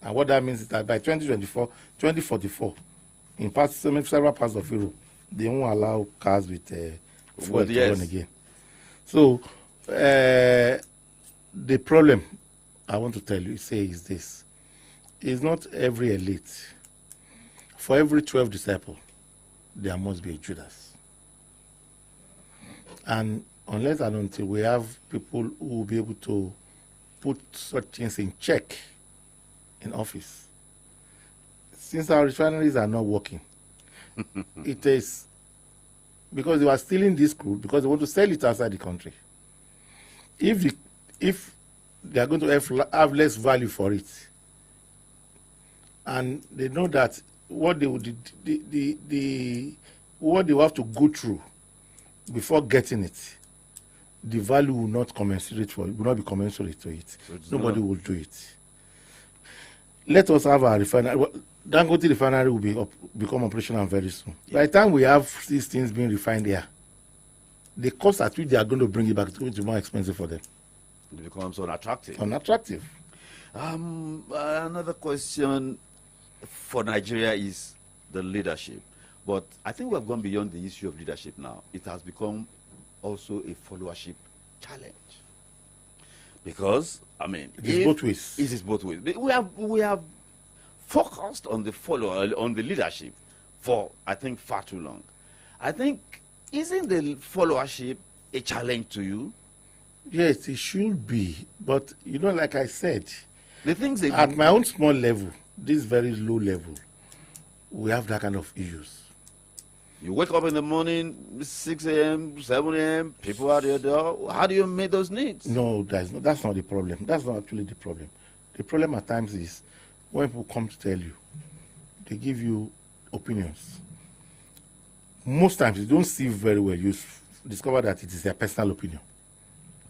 And what that means is that by 2024, 2044, in several parts of Europe, they won't allow cars with fuel to run again. So, the problem I want to tell you, is this. It's not every elite. For every 12 disciples, there must be a Judas. And unless and until we have people who will be able to put such things in check in office, since our refineries are not working, it is because they are stealing this crude because they want to sell it outside the country. If they are going to have less value for it, and they know that what they would what they will have to go through before getting it, the value will not be commensurate to it. So nobody will do it. Let us have our refinery. Dangote refinery will become operational very soon. By the time we have these things being refined here, the cost at which they are going to bring it back is going to be more expensive for them. It becomes unattractive. Unattractive. Another question for Nigeria is the leadership. But I think we have gone beyond the issue of leadership now. It has become also a followership challenge. Because, I mean, it is both ways. It is both ways. We have focused on the leadership for, I think, far too long. I think, isn't the followership a challenge to you? Yes, it should be. But, like I said, the things at my own small level, this very low level, we have that kind of issues. You wake up in the morning, 6 a.m., 7 a.m., people are at your door. How do you meet those needs? No, that's not the problem. That's not actually the problem. The problem at times is when people come to tell you, they give you opinions. most times you don't see very well. You discover that it is their personal opinion.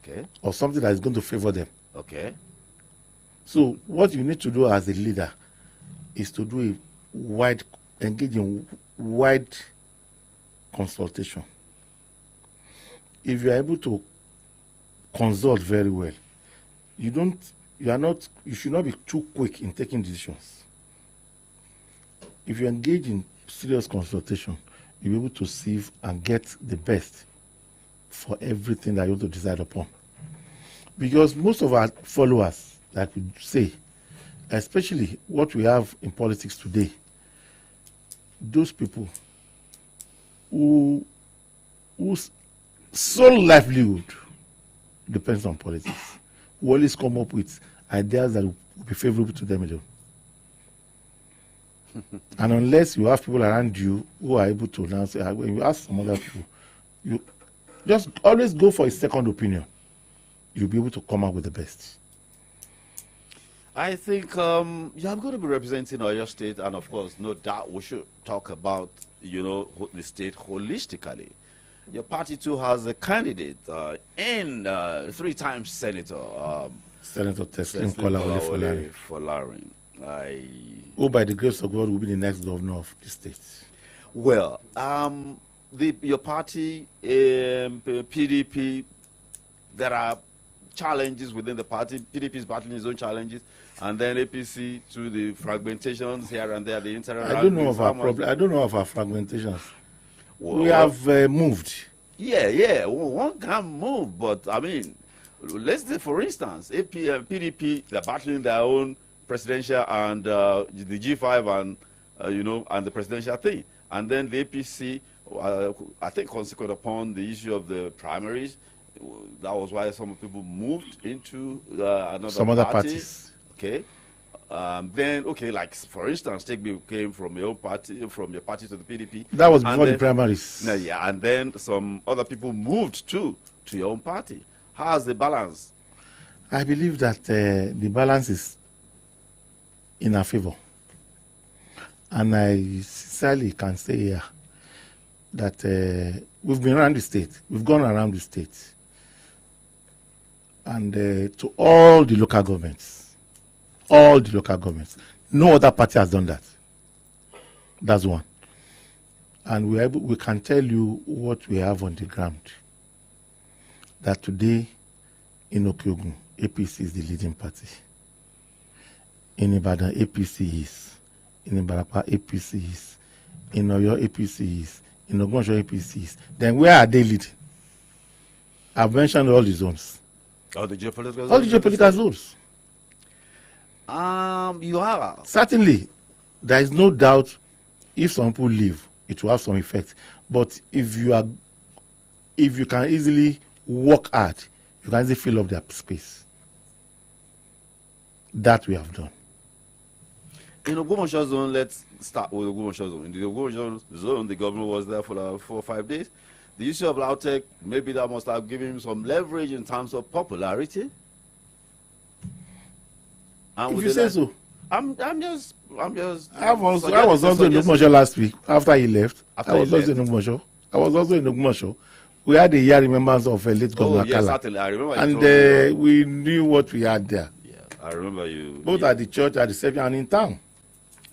Okay. Or something that is going to favor them. Okay. So what you need to do as a leader is to do engage in wide consultation. If you are able to consult very well, you should not be too quick in taking decisions. If you engage in serious consultation, you'll be able to sieve and get the best for everything that you want to decide upon. Because most of our followers, like we say, especially what we have in politics today, those people whose sole livelihood depends on politics, who always come up with ideas that will be favorable to them alone. And unless you have people around you who are able to now say, when you ask some other people, you just always go for a second opinion. You'll be able to come up with the best. I think you're going to be representing Oyo State, and of course, no doubt we should talk about, the state holistically. Your party too has a candidate in 3-time Senator. Senator Teslim Kolawole Folarin. Who, by the grace of God, will be the next governor of the state. Well, your party, PDP, there are challenges within the party. PDP is battling its own challenges, and then APC to the fragmentations here and there. The internal. I don't know of our problem. I don't know of our fragmentations. Well, we have moved. Yeah. One can move, but I mean, let's say, for instance, PDP, they're battling their own presidential and the G5 and and the presidential thing, and then the APC, I think, consequent upon the issue of the primaries, that was why some people moved into another other parties. Okay. Then, like, for instance, Tegbe came from your party, from your party to the PDP. That was before the primaries. Yeah, and then some other people moved to your own party. How's the balance? I believe that the balance is in our favor. And I sincerely can say here that we've been around the state. We've gone around the state. And to all the local governments. No other party has done that. That's one. And we can tell you what we have on the ground. That today in Okiogun, APC is the leading party. In Ibadan, APC is. In Ibarapa, APC is. In Oyo, APC is. In Ogbomoso, APC is. Then where are they leading? I've mentioned all the zones. All the geopolitical zones? All the geopolitical zones. You are. Certainly, there is no doubt if some people leave, it will have some effect. But if you can easily work hard, you can easily fill up their space. That we have done. In Ogbomoso zone, let's start with Ogbomoso zone. In the Ogbomoso zone, the governor was there for 4 or 5 days. The issue of Lautech, maybe that must have given him some leverage in terms of popularity. And if you say so. I'm just. I was also in Ogbomoso last week after he left. I was also in Ogbomoso. We had a year remembrance of late Governor yes, certainly. I remember. And we knew what we had there. Yeah, I remember you. Both at the church, at the reception, and in town.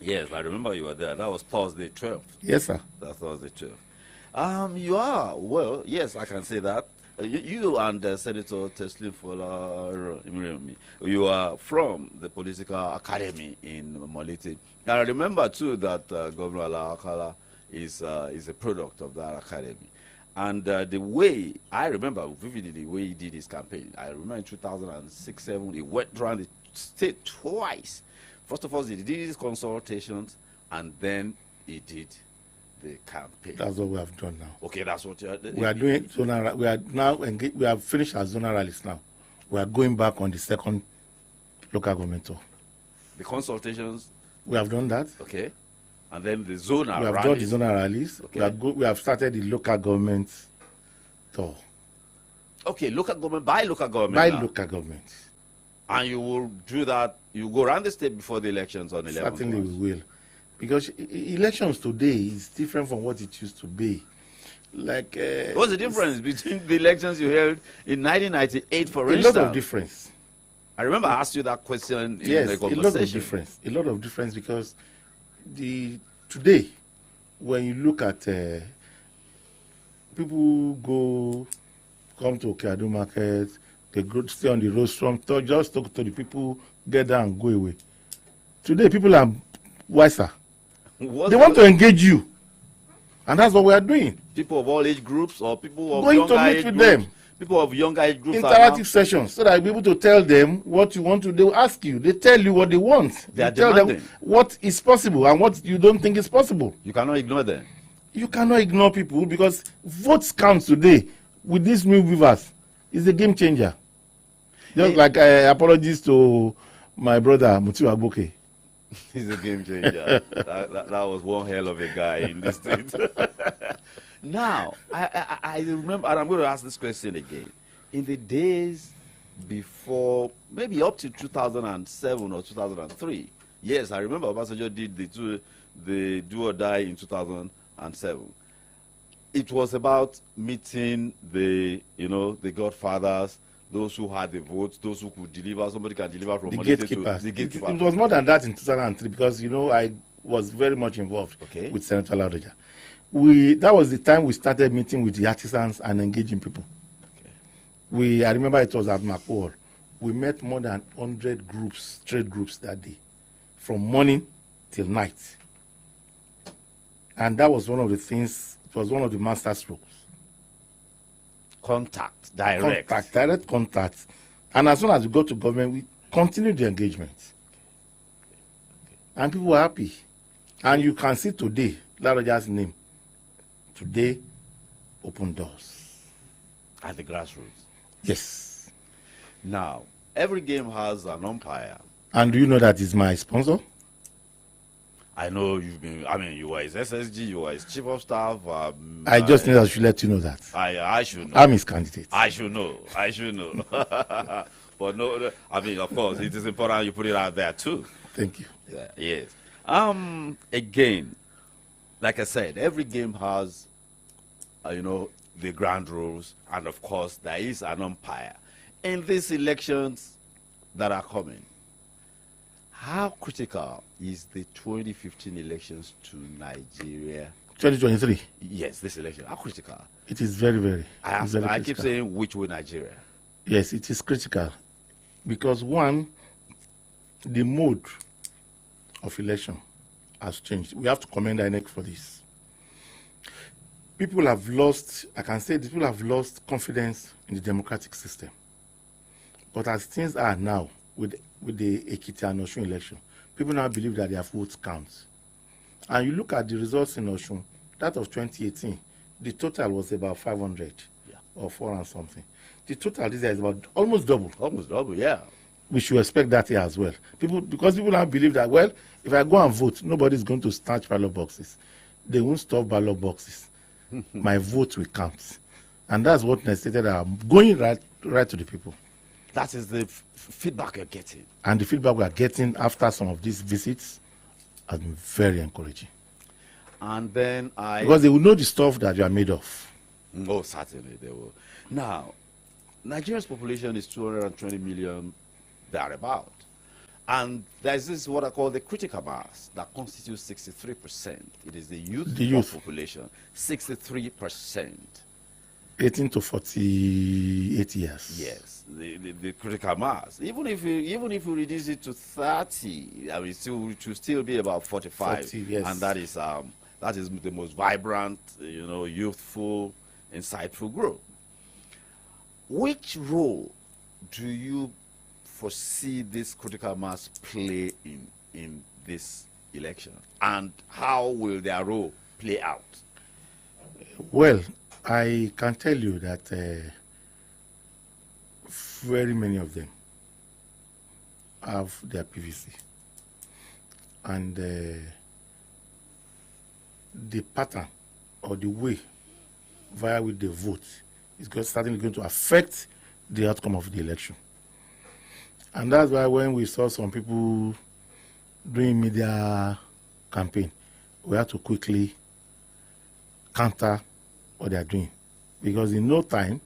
Yes, I remember you were there. That was Thursday 12th. Yes, sir. That Thursday 12th. You are, well, yes, I can say that. You and Senator Teslim Folarin, you are from the political academy in Molete. And I remember, too, that Governor Alakala is a product of that academy. And the way, I remember vividly the way he did his campaign. I remember in 2006-07, he went around the state twice. First of all, he did his consultations, and then he did the campaign. That's what we have done now. Okay, that's what you are doing. We are doing zonal. We are now engaged. We have finished our zonal rallies now. We are going back on the second local government tour. The consultations. We have done that. Okay, and then the zonal rallies. We have done the zonal rallies. Okay. We have started the local government tour. Okay, local government by local government. By now. local government. And you will do that. You go around the state before the elections on 11th. Certainly we will. Because elections today is different from what it used to be. Like what's the difference between the elections you held in 1998, for instance? A lot of difference. I remember I asked you that question in yes, the conversation. a lot of difference. A lot of difference because today, when you look at people come to Okeado Market, they go stay on the road from just talk to the people, get down and go away. Today, people are wiser. They want to engage you. And that's what we are doing. People of all age groups or people of going younger to meet age with groups? them. People of younger age groups. Interactive sessions so that you'll be able to tell them what you want to. They will ask you. They tell you what they want. They tell them what is possible and what you don't think is possible. You cannot ignore them. You cannot ignore people because votes count today with these new viewers. It's a game changer. Just like apologies to my brother Mutiu Agboke. He's a game changer. that was one hell of a guy in the state. Now, I remember, and I'm going to ask this question again. In the days before, maybe up to 2007 or 2003, yes, I remember Obasanjo did the do or die in 2007. It was about meeting the godfathers, those who had the votes, those who could deliver. Somebody can deliver from the Monday gatekeepers. to the gatekeepers. It was more than that in 2003 because I was very much involved with Senator Ladoja. That was the time we started meeting with the artisans and engaging people. I remember it was at Macquarie. We met more than 100 groups, trade groups that day, from morning till night. And that was one of the things. It was one of the master strokes. Direct contact. And as soon as we got to government, we continued the engagement. And people were happy. And you can see today, Ladoja's name. Today, open doors. At the grassroots. Yes. Now, every game has an umpire. And do you know that is my sponsor? I know you were his SSG, you were his chief of staff. I just need I should let you know that. I should know. I'm his candidate. I should know. But no, of course, it is important you put it out there too. Thank you. Yeah, yes. Again, like I said, every game has, the ground rules, and of course, there is an umpire. In these elections that are coming, how critical is the 2015 elections to Nigeria? 2023? Yes, this election. How critical? It is very, very. I keep saying which way Nigeria? Yes, it is critical. Because one, the mode of election has changed. We have to commend INEC for this. People have lost confidence in the democratic system. But as things are now, with the Ekiti and Osun election, people now believe that their votes count. And you look at the results in Osun, that of 2018, the total was about 500 or 4 and something. The total this year is about almost double. Almost double, yeah. We should expect that here as well. Because people now believe that, well, if I go and vote, nobody's going to snatch ballot boxes. They won't stop ballot boxes. My vote will count. And that's what necessitated going right to the people. That is the feedback you're getting. And the feedback we are getting after some of these visits has been very encouraging. And then because they will know the stuff that you are made of. Oh, certainly they will. Now, Nigeria's population is 220 million, thereabout. And there's this what I call the critical mass that constitutes 63%. It is the youth population, 63%. 18 to 48 years. Yes, the critical mass. Even if you reduce it to 30, I mean, it should still be about 45. 40, yes. And that is the most vibrant, youthful, insightful group. Which role do you foresee this critical mass play in this election, and how will their role play out? Well, I can tell you that very many of them have their PVC, and the pattern or the way via which they vote is certainly going to affect the outcome of the election. And that's why when we saw some people doing media campaign, we have to quickly counter what they are doing. Because in no time,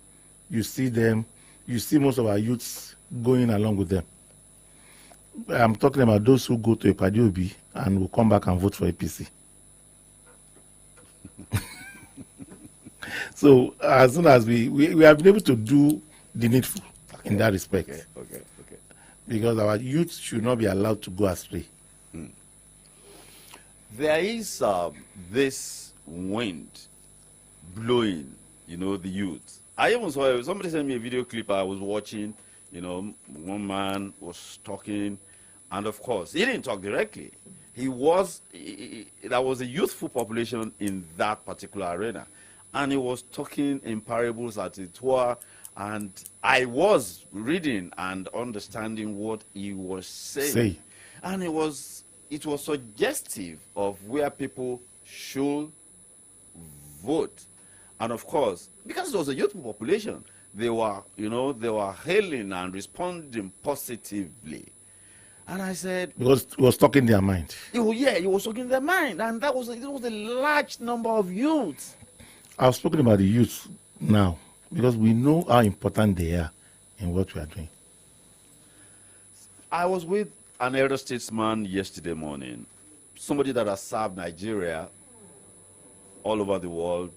you see most of our youths going along with them. I'm talking about those who go to Ipadi Obi and will come back and vote for APC. So as soon as we have been able to do the needful in that respect. Okay. Because our youth should not be allowed to go astray. There is this wind blowing, the youth. I even saw somebody sent me a video clip I was watching. One man was talking, and of course, he didn't talk directly. There was a youthful population in that particular arena, and he was talking in parables as it were, and I was reading and understanding what he was saying. And it was suggestive of where people should vote. And of course, because it was a youthful population, they were hailing and responding positively. And I said, because it was talking their mind. It was talking their mind, and it was a large number of youths. I've spoken about the youth now because we know how important they are in what we are doing. I was with an elder statesman yesterday morning, somebody that has served Nigeria all over the world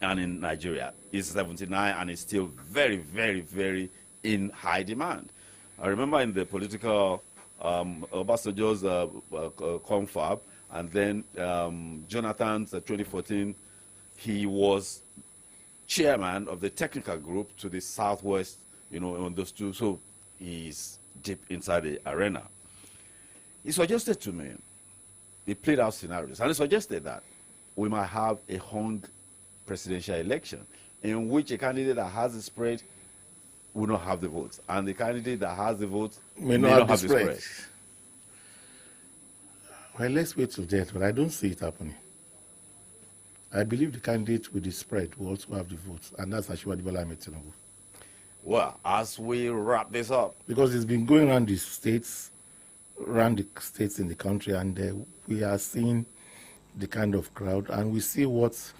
and in Nigeria. He's 79 and is still very, very, very in high demand. I remember in the political Obasanjo's confab, and then Jonathan's 2014, he was chairman of the technical group to the Southwest, on those two, so he's deep inside the arena. He suggested to me, he played out scenarios, and he suggested that we might have a hung presidential election in which a candidate that has the spread will not have the votes, and the candidate that has the votes may not have the spread. Well, let's wait till that, but I don't see it happening. I believe the candidate with the spread will also have the votes, and that's Asiwaju Bola Ahmed Tinubu. Well, as we wrap this up, because it's been going around the states in the country, and we are seeing the kind of crowd, and we see what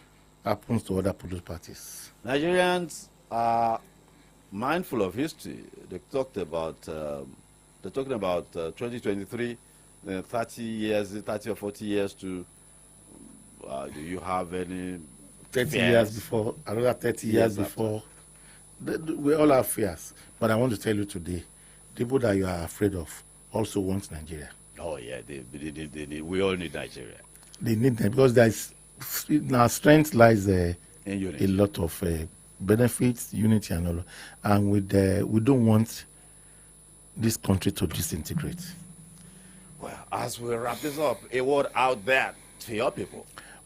happens to other political parties. Nigerians are mindful of history. They're talking about 2023, 30 or 40 years to. Do you have any 30 fears? years before, another 30 years before? We all have fears. But I want to tell you today, people that you are afraid of also want Nigeria. Oh, yeah, we all need Nigeria. They need them because in our strength lies a lot of benefits, unity, and all. And we don't want this country to disintegrate. Well, as we wrap this up, a word out there to your people.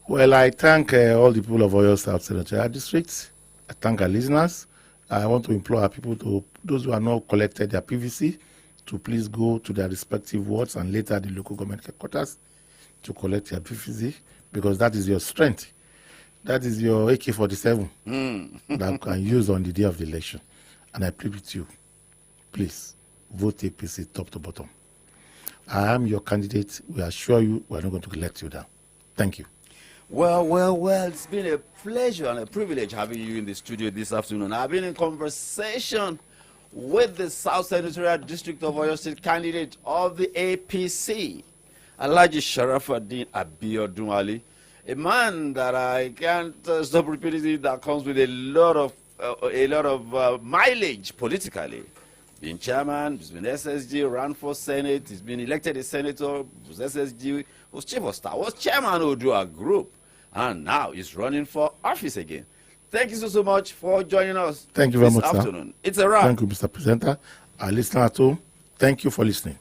Well, I thank all the people of Oyo South Senatorial District. I thank our listeners. I want to implore our people, those who have not collected their PVC, to please go to their respective wards and later the local government headquarters to collect their PVC, because that is your strength. That is your AK-47 that you can use on the day of the election. And I plead with you, please, vote APC top to bottom. I am your candidate. We assure you we are not going to let you down. Thank you. Well, it's been a pleasure and a privilege having you in the studio this afternoon. I've been in conversation with the South Senatorial District of Oyo State candidate of the APC, Alhaji Sharafaddin Abiodun Ali, a man that I can't stop repeating, that comes with a lot of mileage politically. Being chairman, he's been SSG, ran for Senate, he's been elected a senator, was SSG, was chief of staff, was chairman of Odua Group, and now he's running for office again. Thank you so much for joining us. Thank you very much, afternoon. Sir. It's a wrap. Thank you, Mr. Presenter. Our listener at home, thank you for listening.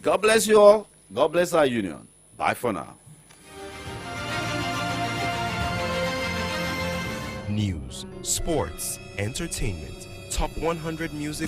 God bless you all. God bless our union. Bye for now. News, sports, entertainment, top 100 music